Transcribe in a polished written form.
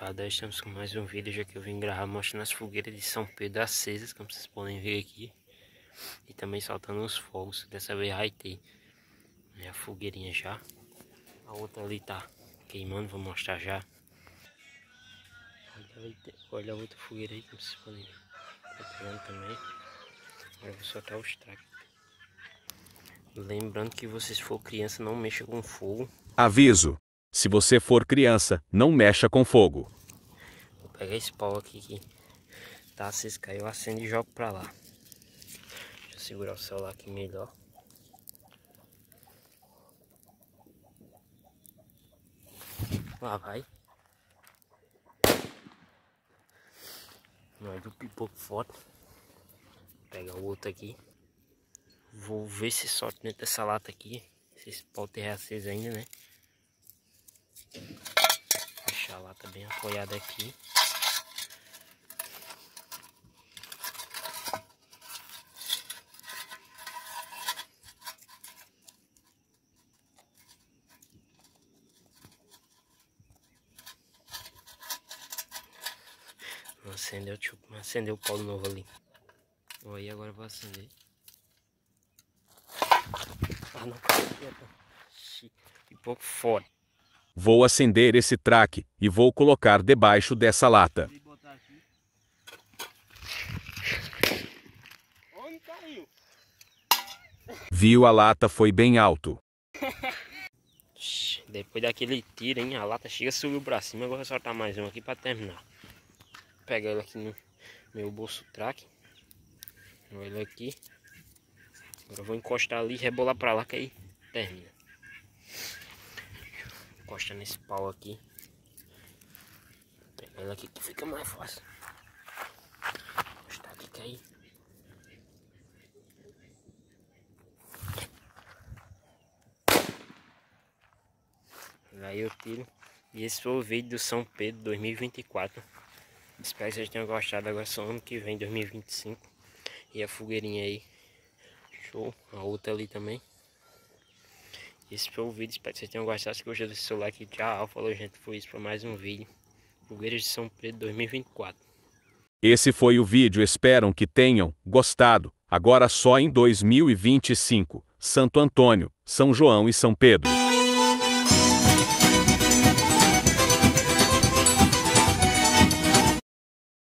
Fada, estamos com mais um vídeo, já que eu vim gravar mostrando as fogueiras de São Pedro acesas, como vocês podem ver aqui. E também soltando os fogos, dessa vez vai ter a fogueirinha já. A outra ali tá queimando, vou mostrar já. Olha a outra fogueira aí, como vocês podem ver. Tá pegando também. Agora eu vou soltar os tracks. Lembrando que se for criança, não mexa com fogo. Aviso: se você for criança, não mexa com fogo. Vou pegar esse pau aqui que tá aceso, caiu, acendo e jogo pra lá. Deixa eu segurar o celular aqui melhor. Lá vai. Não é do pipoco forte. Vou pegar o outro aqui. Vou ver se solta dentro dessa lata aqui. Se esse pau ter aceso ainda, né? Deixar a lata bem apoiada aqui. Não acendeu, deixa eu acender o pau de novo ali. Aí agora eu vou acender. Ah não, pipoco fora. Vou acender esse track e vou colocar debaixo dessa lata. Onde caiu? Viu, a lata foi bem alto. Depois daquele tiro, hein, a lata chega, subiu pra cima. Agora vou soltar mais um aqui pra terminar. Vou pegar ele aqui no meu bolso track. Vou ele aqui. Agora eu vou encostar ali e rebolar pra lá que aí termina. Encosta nesse pau aqui. Vou pegar ele aqui que fica mais fácil. Encostar aqui que aí. Aí eu tiro. E esse foi o vídeo do São Pedro 2024. Espero que vocês tenham gostado. Agora só ano que vem, 2025. E a fogueirinha aí. Show. A outra ali também. Esse foi o vídeo. Espero que vocês tenham gostado. Se gostou, deixa o seu like. Tchau. Falou, gente. Foi isso para mais um vídeo. Fogueiras de São Pedro 2024. Esse foi o vídeo. Espero que tenham gostado. Agora só em 2025. Santo Antônio, São João e São Pedro.